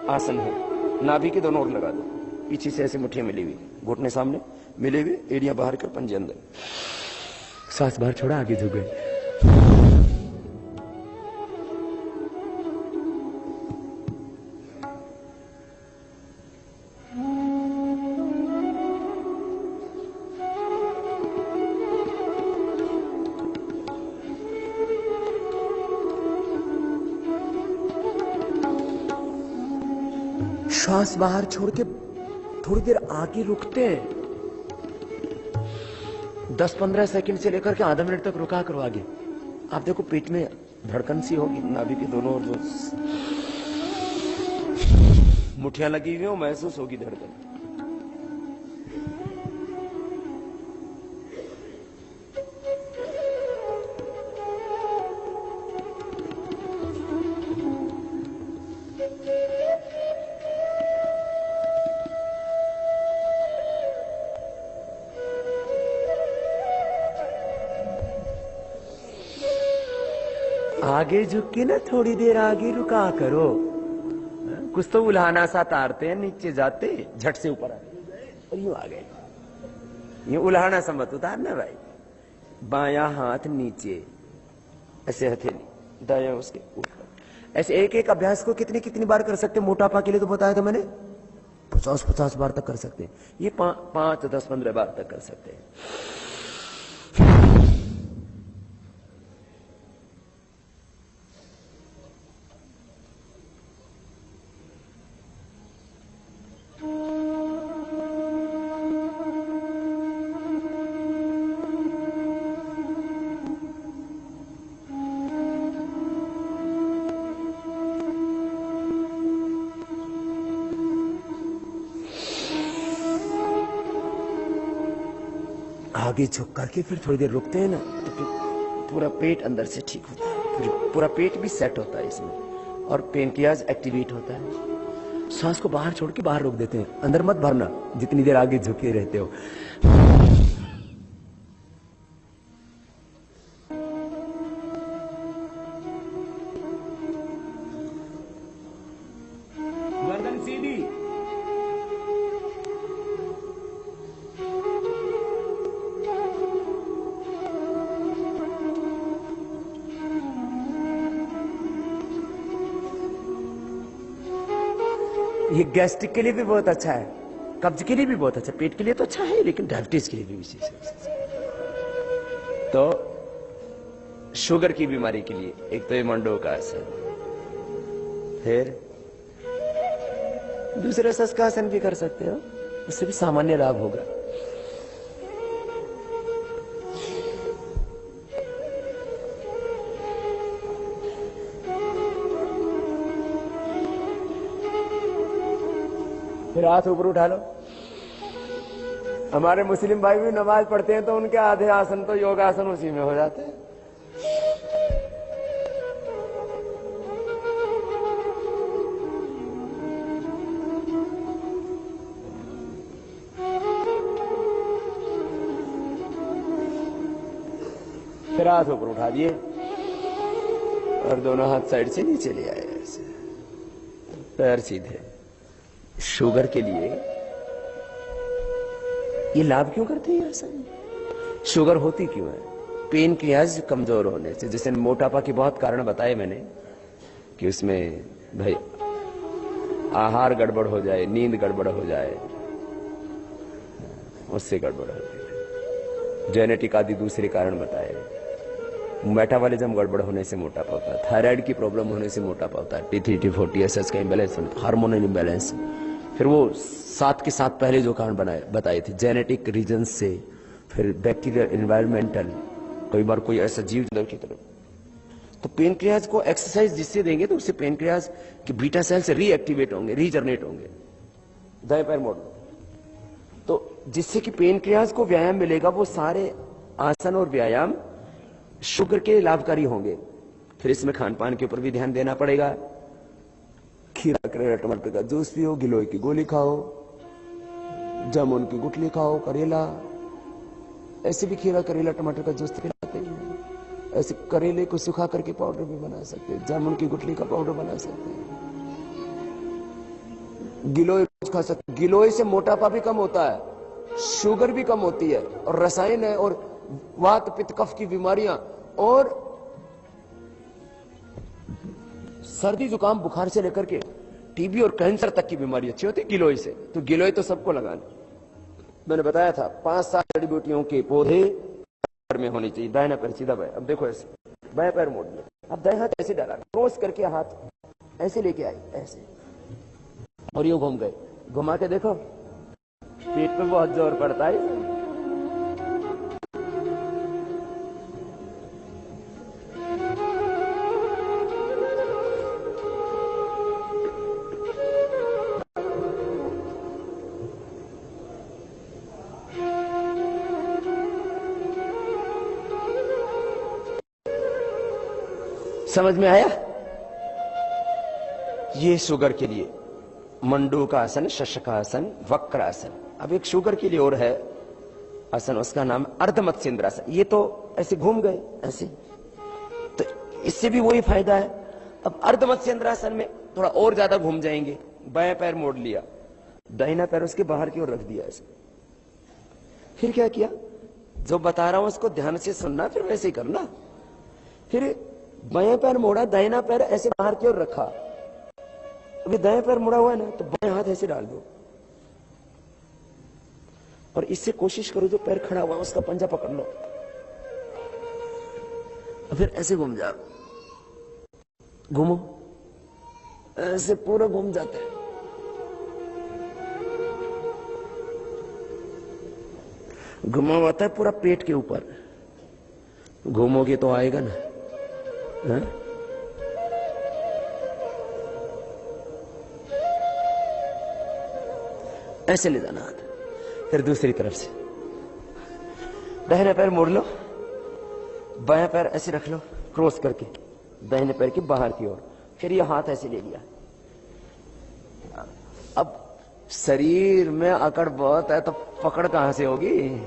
आसन है, नाभि के दोनों ओर लगा दो, पीछे से ऐसे मुट्ठियां मिली हुई, घुटने सामने मिले हुए, एड़ियां बाहर कर, पंजे अंदर, सांस बाहर छोड़ा, आगे झुक गए। श्वास बाहर छोड़ के थोड़ी देर आगे रुकते हैं, 10-15 सेकंड से लेकर के आधा मिनट तक रुका करो आगे। आप देखो पेट में धड़कन सी होगी, नाभि के दोनों ओर जो मुठ्ठियां लगी हुई हो महसूस होगी धड़कन। आगे झुक के ना थोड़ी देर आगे रुका करो। कुछ तो उल्हाना सा तारते हैं, नीचे जाते झट से ऊपर आ गए और यूं आ गए। ये उल्हाना सा मत उतारना भाई। बायां हाथ नीचे ऐसे हथेली, दायां उसके ऊपर। ऐसे एक एक अभ्यास को कितनी कितनी बार कर सकते हैं? मोटापा के लिए तो बताया था मैंने, 50-50 बार तक कर सकते हैं। ये 5, 10, 15 बार तक कर सकते हैं। आगे झुक करके फिर थोड़ी देर रुकते हैं ना, तो फिर पूरा पेट अंदर से ठीक होता है, फिर पूरा पेट भी सेट होता है इसमें, और पेनक्रियाज एक्टिवेट होता है। सांस को बाहर छोड़ के बाहर रोक देते हैं, अंदर मत भरना जितनी देर आगे झुके रहते हो। गर्दन सीधी, ये गैस्ट्रिक के लिए भी बहुत अच्छा है, कब्ज के लिए भी बहुत अच्छा, पेट के लिए तो अच्छा है, लेकिन डायबिटीज के लिए भी विशेष है। तो शुगर की बीमारी के लिए एक तो ये मंडो का आसन, फिर दूसरा शस्कासन भी कर सकते हो, उससे भी सामान्य लाभ होगा। फिर हाथ ऊपर उठा लो। हमारे मुस्लिम भाई भी नमाज पढ़ते हैं तो उनके आधे आसन तो योगासन उसी में हो जाते हैं। फिर हाथ ऊपर उठा दिए और दोनों हाथ साइड से नीचे ले आए, ऐसे पैर सीधे। शुगर के लिए ये लाभ क्यों करते हैं आसन? शुगर होती क्यों है? पेनक्रियाज कमजोर होने से। जैसे मोटापा के बहुत कारण बताए मैंने कि उसमें भाई आहार गड़बड़ हो जाए, नींद गड़बड़ हो जाए, उससे गड़बड़ होती है। जेनेटिक आदि दूसरे कारण बताए। मेटाबॉलिज्म गड़बड़ होने से मोटापा होता है, थायराइड की प्रॉब्लम होने से मोटापा होता है, T3, T4, TSH का इम्बैलेंस, हार्मोनल इम्बैलेंस। फिर वो साथ के साथ पहले जो कारण बताए थे, जेनेटिक रीजन से, फिर बैक्टीरियल, एनवायरमेंटल, कई बार कोई ऐसा जीव की तरफ। तो पेनक्रियाज को एक्सरसाइज जिससे देंगे तो उससे पेनक्रियाज के बीटा सेल से रीएक्टिवेट होंगे, रीजनरेट होंगे। दाएं पैर मोड़ लो, तो जिससे कि पेनक्रियाज को व्यायाम मिलेगा। वो सारे आसन और व्यायाम शुगर के लाभकारी होंगे। फिर इसमें खान पान के ऊपर भी ध्यान देना पड़ेगा। खीरा, करेला, टमाटर का जूस पियो, गिलोय की गोली खाओ, जामुन की गुठली खाओ, करेला। ऐसे भी खीरा, करेला, टमाटर का जूस पिलाते हैं। ऐसे करेले को सुखा करके पाउडर भी बना सकते हैं, जामुन की गुठली का पाउडर बना सकते हैं। गिलोय रोज खा सकते। गिलोय से मोटापा भी कम होता है, शुगर भी कम होती है, और रसायन है, और वात पित्त कफ की बीमारियां, और सर्दी जुकाम बुखार से लेकर के टीबी और कैंसर तक की बीमारी अच्छी होती है गिलोय से। तो गिलोय तो सबको लगाना। मैंने बताया था 5-7 जड़ी बूटियों के पौधे पैर में होने चाहिए। दाहिना पैर सीधा बाएं। अब देखो ऐसे बाएं पैर मोड़ लिया, अब दाएं हाथ ऐसे डाला, क्रॉस करके हाथ ऐसे लेके आई, ऐसे, और यूं घूम गए। घुमा के देखो, पेट पे बहुत जोर पड़ता है। समझ में आया? ये शुगर के लिए मंडूकासन, शशकासन, वक्रासन। अब एक शुगर के लिए और है आसन, उसका नाम अर्धमत्स्येंद्रासन। ये तो ऐसे घूम गए ऐसे, तो इससे भी वही फायदा है। अब अर्धमत्स्येंद्रासन में थोड़ा और ज्यादा घूम जाएंगे। बायां पैर मोड़ लिया, दाहिना पैर उसके बाहर की ओर रख दिया ऐसे। फिर क्या किया, जो बता रहा हूं उसको ध्यान से सुनना, फिर वैसे ही करना। फिर बायां पैर मोड़ा, दाहिना पैर ऐसे बाहर की ओर रखा। अभी दायां पैर मुड़ा हुआ है ना, तो बाएं हाथ ऐसे डाल दो, और इससे कोशिश करो जो पैर खड़ा हुआ है उसका पंजा पकड़ लो, और फिर ऐसे घूम जाओ। घूमो, ऐसे पूरा घूम जाते हैं। घुमा हुआ है पूरा पेट के ऊपर। घूमोगे तो आएगा ना। है? ऐसे ले जाना हाथ, फिर दूसरी तरफ से दाहिने पैर मोड़ लो, बायां पैर ऐसे रख लो क्रॉस करके दाहिने पैर की बाहर की ओर, फिर ये हाथ ऐसे ले लिया। अब शरीर में अकड़ बहुत है, तो पकड़ कहां से होगी?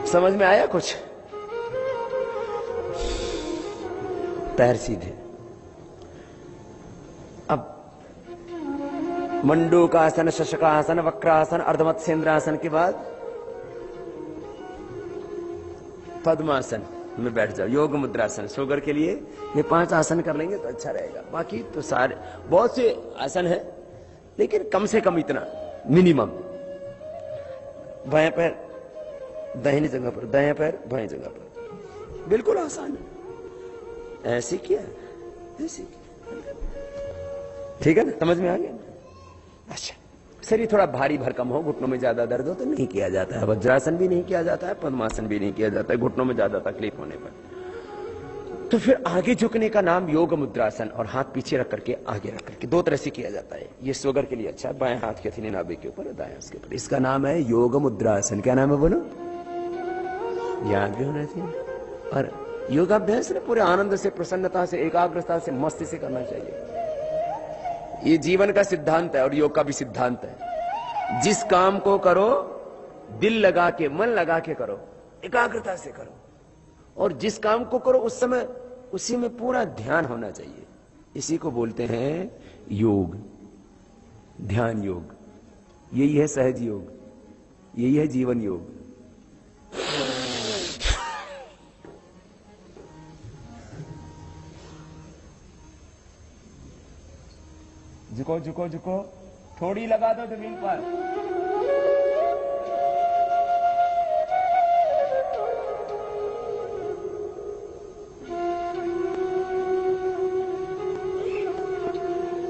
समझ में आया कुछ? पैर सीधे। अब मंडूकासन, शशकासन, वक्रासन, अर्धमत्स्येंद्रासन के बाद पद्मासन में बैठ जाओ। योग मुद्रासन। शुगर के लिए ये 5 आसन कर लेंगे तो अच्छा रहेगा। बाकी तो सारे बहुत से आसन है, लेकिन कम से कम इतना मिनिमम। बायां पैर दाहिनी जगह पर, दायां पैर बाएं जगह पर, बिल्कुल आसान है। ऐसे किया, ऐसे किया, ठीक है ना? समझ में आ गया? अच्छा, शरीर थोड़ा भारी भरकम हो, घुटनों में ज्यादा दर्द हो तो नहीं किया जाता है। वज्रासन भी नहीं किया जाता है, पद्मासन भी नहीं किया जाता है घुटनों में ज्यादा तकलीफ होने पर। तो फिर आगे झुकने का नाम योग मुद्रासन, और हाथ पीछे रख करके आगे रख करके 2 तरह से किया जाता है। ये शुगर के लिए अच्छा है। बाएं हाथ के हथेली नाभि के ऊपर, दाएं उसके ऊपर। इसका नाम है योग मुद्रासन। क्या नाम है बोलो? याद भी होना चाहिए। और योगाभ्यास ने पूरे आनंद से, प्रसन्नता से, एकाग्रता से, मस्ती से करना चाहिए। ये जीवन का सिद्धांत है और योग का भी सिद्धांत है। जिस काम को करो दिल लगा के, मन लगा के करो, एकाग्रता से करो, और जिस काम को करो उस समय उसी में पूरा ध्यान होना चाहिए। इसी को बोलते हैं योग, ध्यान योग। यही है सहज योग, यही है जीवन योग। झुको झुको झुको, थोड़ी लगा दो जमीन पर।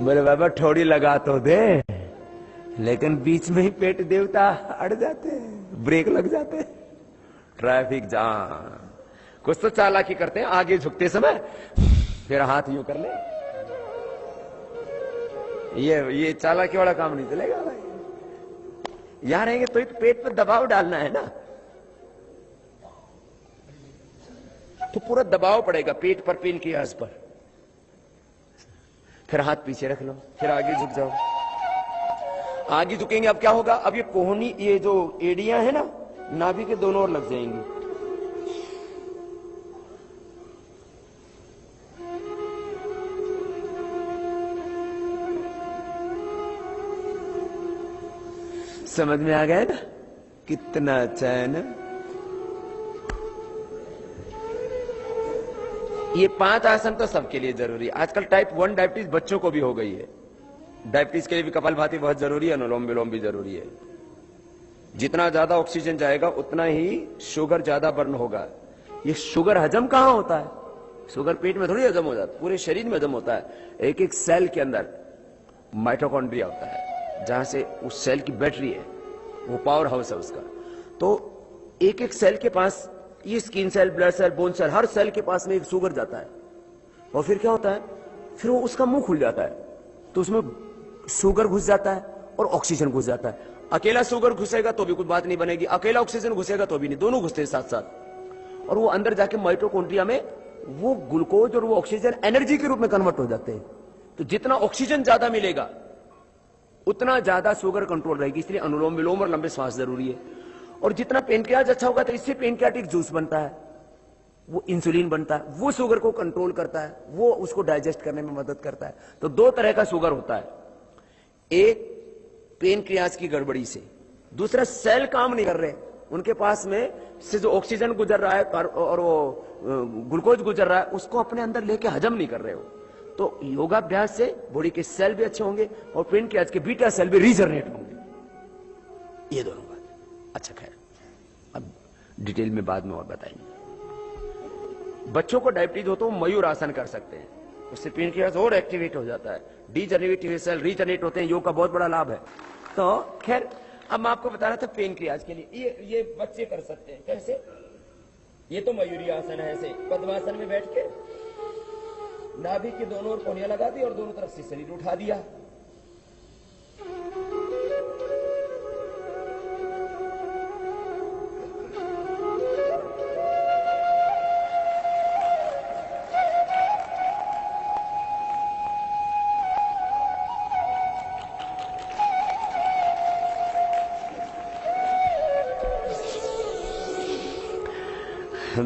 बोले बाबा थोड़ी लगा तो दे, लेकिन बीच में ही पेट देवता अड़ जाते, ब्रेक लग जाते, ट्रैफिक जाम। कुछ तो चालाकी करते हैं, आगे झुकते समय फिर हाथ यूं कर ले। ये चालाकी वाला काम नहीं चलेगा भाई। यहां रहेंगे तो पेट पर दबाव डालना है ना, तो पूरा दबाव पड़ेगा पेट पर, पेन की आस पर। फिर हाथ पीछे रख लो, फिर आगे झुक जाओ। आगे झुकेंगे, अब क्या होगा, अब ये कोहनी, ये जो एड़ियां है ना नाभि के दोनों ओर लग जाएंगी। समझ में आ गया ना, कितना अच्छा है ना। ये 5 आसन तो सबके लिए जरूरी है। आजकल टाइप 1 डायबिटीज बच्चों को भी हो गई है। डायबिटीज के लिए भी कपालभाति बहुत जरूरी है, अनुलोम विलोम भी जरूरी है। जितना ज्यादा ऑक्सीजन जाएगा उतना ही शुगर ज्यादा बर्न होगा। ये शुगर हजम कहां होता है? शुगर पेट में थोड़ी हजम हो जाता है, पूरे शरीर में हजम होता है। एक एक सेल के अंदर माइटोकॉन्ड्रिया होता है, जहां से उस सेल की बैटरी है, वो पावर हाउस है उसका। तो एक एक सेल के पास, ये skin cell, blood cell, bone cell, हर सेल के पास में एक शुगर जाता है। और फिर क्या होता है, फिर वो उसका मुंह खुल जाता है, तो उसमें शुगर घुस जाता है और ऑक्सीजन घुस जाता है। अकेला शुगर घुसेगा तो भी कुछ बात नहीं बनेगी, अकेला ऑक्सीजन घुसेगा तो भी नहीं, दोनों घुसते हैं साथ साथ। और वो अंदर जाके माइटोकॉन्ड्रिया में वो ग्लूकोज और वो ऑक्सीजन एनर्जी के रूप में कन्वर्ट हो जाते हैं। तो जितना ऑक्सीजन ज्यादा मिलेगा उतना ज्यादा शुगर कंट्रोल रहेगी। इसलिए अनुलोम विलोम और लंबे श्वास जरूरी है। और जितना पेनक्रियाज अच्छा होगा तो इससे पेनक्रियाटिक जूस बनता है, वो इंसुलिन बनता है, वो शुगर को कंट्रोल करता है, वो उसको डाइजेस्ट करने में मदद करता है। तो 2 तरह का शुगर होता है, एक पेनक्रियाज की गड़बड़ी से, दूसरा सेल काम नहीं कर रहे, उनके पास में से जो ऑक्सीजन गुजर रहा है और वो ग्लूकोज गुजर रहा है उसको अपने अंदर लेके हजम नहीं कर रहे हो। तो योगाभ्यास से बॉडी के सेल भी अच्छे होंगे और पेनक्रियाज के बीटा सेल भी रीजनरेट होंगे। ये दोनों बात। अच्छा खैर, अब डिटेल में बाद में और बताएंगे। बच्चों को डायबिटीज हो तो मयूर आसन कर सकते हैं, उससे पेनक्रियाज और एक्टिवेट हो जाता है, डीजनरेटिव सेल रीजनरेट होते हैं। योग का बहुत बड़ा लाभ है। तो खैर, अब मैं आपको बता रहा था पेनक्रियाज के लिए ये बच्चे कर सकते हैं। कैसे? ये तो मयूरी आसन है, ऐसे पद्मासन में बैठ के नाभि के दोनों ओर कोहनियां लगा दी और दोनों तरफ से शरीर उठा दिया।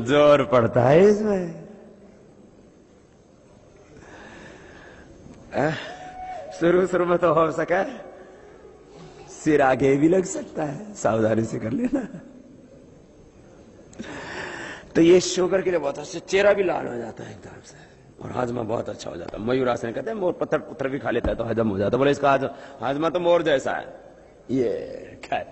जोर पड़ता है इसमें। शुरू शुरू में तो हो सका, सिर आगे भी लग सकता है, सावधानी से कर लेना। तो ये शुगर के लिए बहुत अच्छा, चेहरा भी लाल हो जाता है एकदम से, और हाजमा बहुत अच्छा हो जाता है। मयूरासन कहते हैं, मोर पत्थर पुत्र भी खा लेता है तो हजम हो जाता है। बोले इसका हाजमा तो मोर जैसा है। ये खैर